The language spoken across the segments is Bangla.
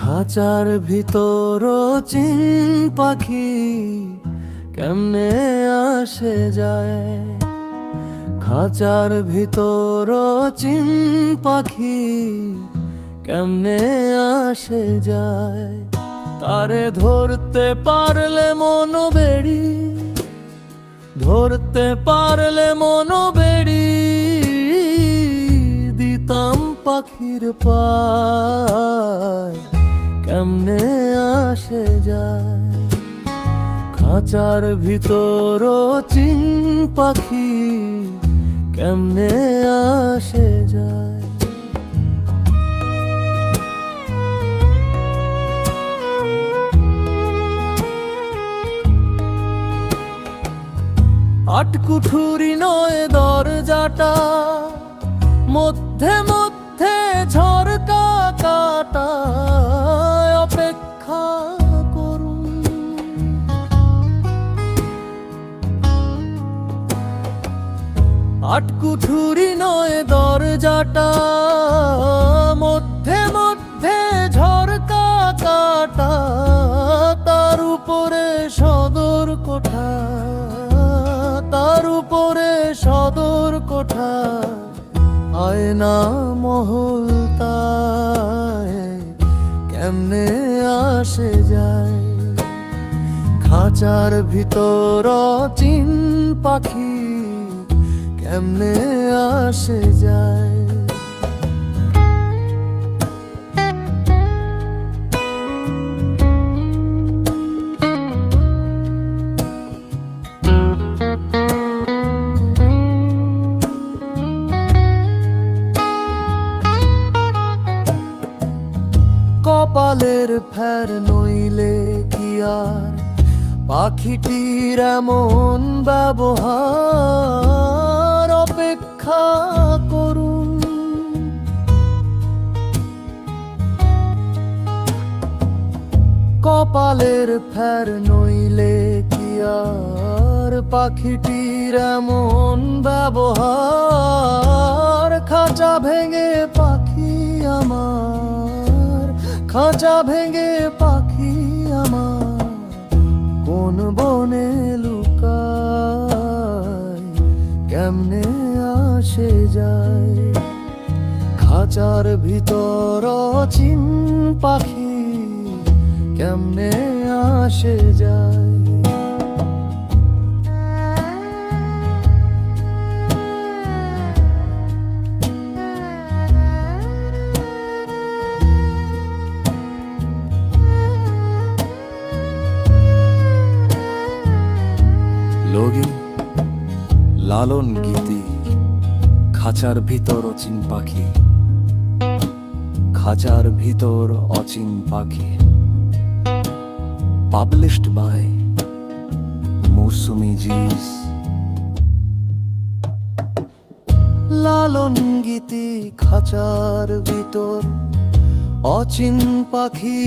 খাঁচার ভিতর চিন পাখি কেমনে আসে যায়। খাঁচার ভিতর চিন পাখি কেমনে আসে যায়। তারে ধরতে পারলে মন বেড়ি, ধরতে পারলে মন বেড়ি দিতাম পাখির পায় কেমনে আসে যায়। খাঁচার ভিতর চিন পাখি কেমনে আসে যায়। আটকুঠুরি নয় দরজাটা, মধ্যে মধ্যে ঝরকা কাটা অপেক্ষা করুন। আটকুঠুরি নয় দরজাটা, মধ্যে মধ্যে ঝরকা কাটা, তার উপরে সদর কোঠা, তার উপরে সদর কোঠা আয়না মহল তাই কেমনে আসে যায়। খাঁচার ভিতর চিন পাখি কেমনে আসে যায়। কপালের ফের নইলে কি আর পাখিটির এমন ব্যবহার, অপেক্ষা করুন। কপালের ফের নইলে কি আর পাখিটির এমন ব্যবহার। খাঁচা ভেঙে পাখি আমার, খাঁচা ভেঙে পাখি আমার কোন বনে লুকায় কেমনে আসে যায়। খাঁচার ভিতর চিন পাখি কেমনে আসে যায়। লগি লালন গীতি খাঁচার ভিতর অচিন পাখি, খাঁচার ভিতর অচিন পাখি। পাবলিশড বাই মৌসুমী জিস। লালন গীতি খাঁচার ভিতর অচিন পাখি,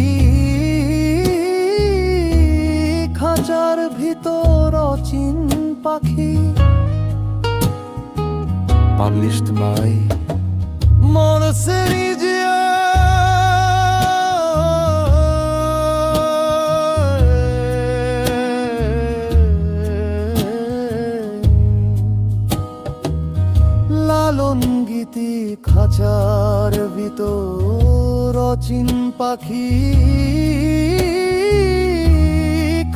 খাঁচার ভিতর অচিন পাখি। পাবলিশড বাই মনসেরি জিয়া। লালন গীতি খাঁচার ভিতর অচিন পাখি,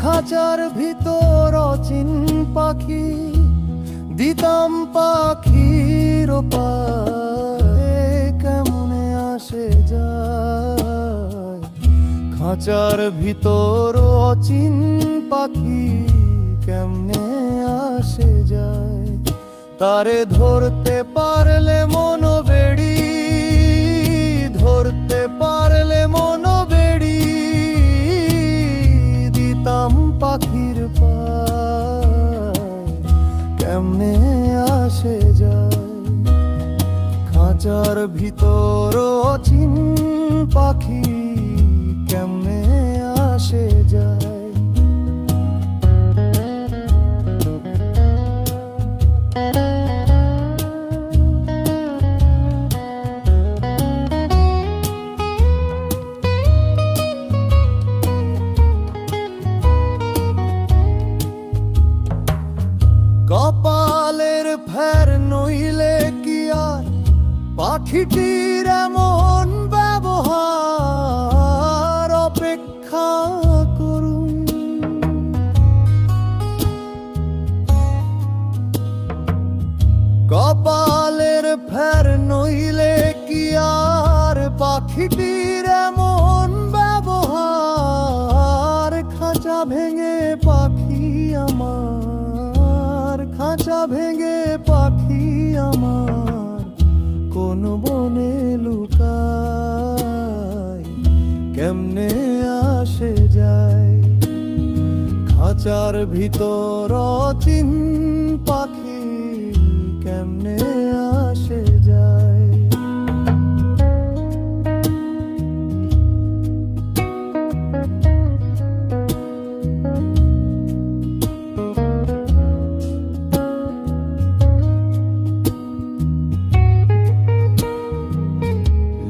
খাঁচার ভিতর অচিন পাখি দিতাম পাখির পায়ে কেমনে আসে যায়। খাঁচার ভিতর অচিন পাখি কেমনে আসে যায়। তারে ধরতে পারলে মন বেড়ি, ধরতে পারলে মন বেড়ি দিতাম পাখির পায় কেমনে আসে যায়। খাঁচার ভিতর অচিন পাখি কেমনে আসে যায়। কেমনে আসে যায়। খাঁচার ভিতর অচিন পাখি কেমনে আসে যায়।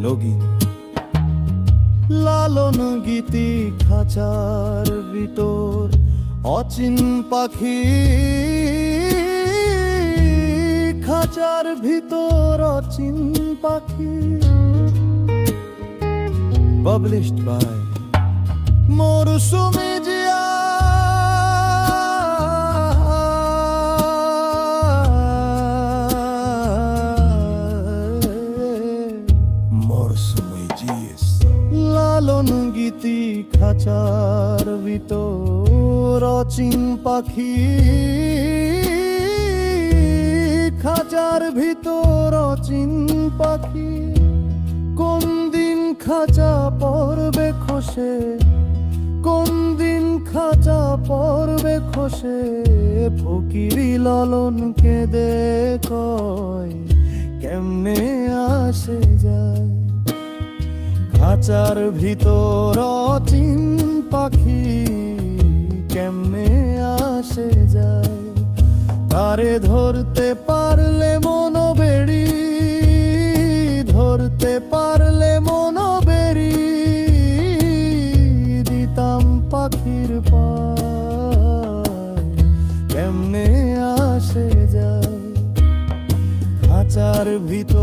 লগি লালন গীতি খাঁচার ভিতর অচিন পাখি, খাঁচার ভিতর অচিন পাখি। পাবলিশড বাই মৌসুমী জিয়া। লালন গীতি খাঁচার ভিতর অচিন পাখি, খাঁচার ভিতর অচিন পাখি। কোন দিন খাঁচা পড়বে খসে, কোন দিন খাঁচা পড়বে খসে। ফকিরি লালন কেঁদে কয় কেমনে আসে যায়। খাঁচার ভিতর অচিন পাখি কেমনে আসে যায়। তারে ধরতে পারলে মন বেড়ি, ধরতে পারলে মন বেড়ি। দিতাম পাখির পায় কেমনে আসে যায়। খাঁচার ভিতর